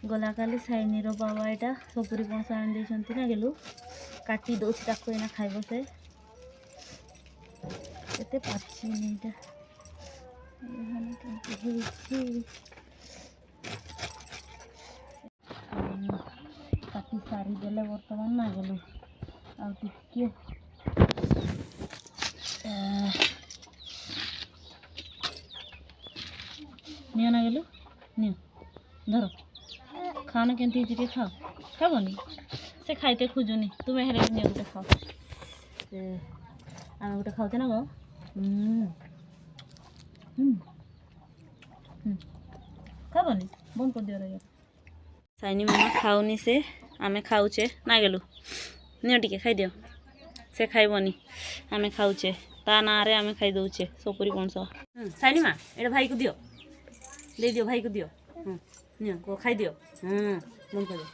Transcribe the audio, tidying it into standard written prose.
गला काली साइनी रो बाबा एटा सपुरी पणस आन देछंती ना गेलु काटी दोछि ताको एना खाइबो से एते पाछि नैटा एहन के होछि काटी सारी देले वर्तमान ना गेलु आ टिके नियो ना गेलु नियो धरो खाना केंती जे खाओ खाबनी से खाइते खोजुनी तुम हेरे नियो गोटे खाओ से आम गोटे खाते ना गो खाबनी बंद कर दियो रे साइनी मामा खाऊनी से आमे खाऊचे ना गेलु नियो टिके खाइ दियो से खाइबनी आमे खाऊचे ता ना रे आमे खाइ दउचे सपुरी पणस साइनी मा एटा भाई को दियो दे दियो भाई को दियो नियो को खाइ दियो बंद कर दो